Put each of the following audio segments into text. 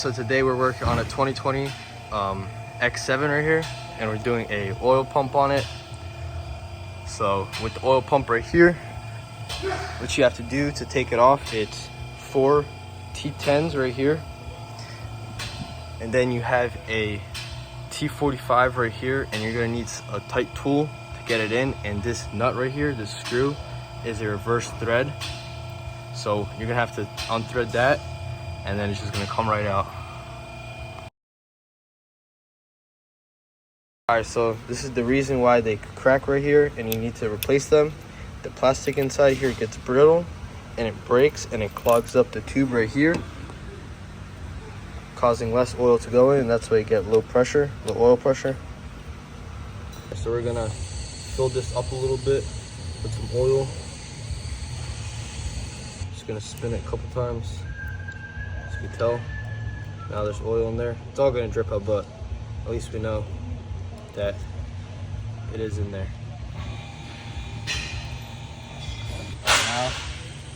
So today we're working on a 2020 X7 right here, and we're doing a oil pump on it. So with the oil pump right here, what you have to do to take it off, it's 4 T10s right here, and then you have a T45 right here, and you're gonna need a tight tool to get it in. And this nut right here, this screw, is a reverse thread, so you're gonna have to unthread that, and then it's just gonna come right out. Alright, so this is the reason why they crack right here, and you need to replace them. The plastic inside here gets brittle, and it breaks, and it clogs up the tube right here, causing less oil to go in, and that's why you get low oil pressure. So we're gonna fill this up a little bit with some oil. Just gonna spin it a couple times. As you can tell, now there's oil in there. It's all gonna drip out, but at least we know that it is in there. Now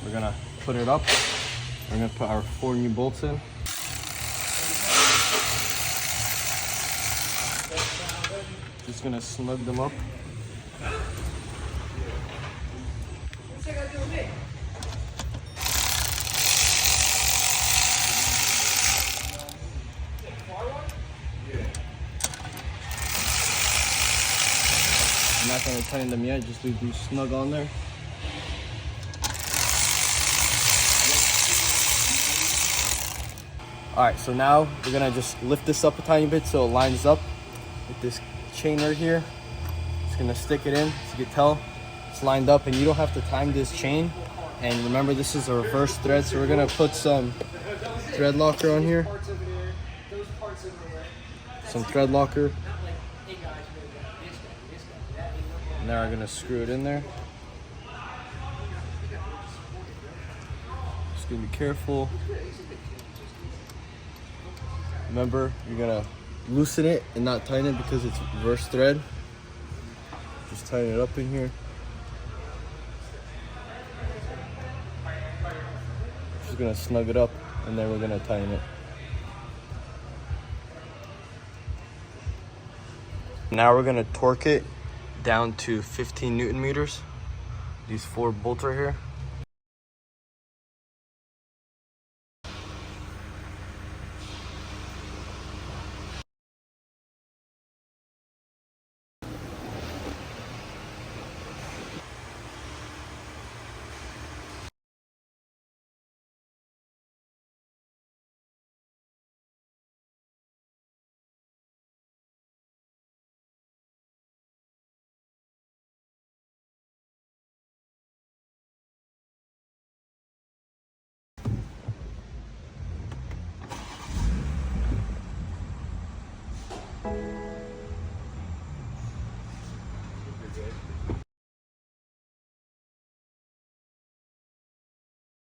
we're gonna put it up. We're gonna put our 4 new bolts in. Just gonna snug them up. I'm not gonna tighten them yet, just leave them snug on there. Alright, so now we're gonna just lift this up a tiny bit so it lines up with this chain right here. Just gonna stick it in. As you can tell, it's lined up, and you don't have to time this chain. And remember, this is a reverse thread, so we're gonna put some thread locker on here. Some thread locker. Now we're gonna screw it in there. Just gonna be careful. Remember, you're gonna loosen it and not tighten it because it's reverse thread. Just tighten it up in here. Just gonna snug it up, and then we're gonna tighten it. Now we're gonna torque it down to 15 Newton meters. These 4 bolts right here.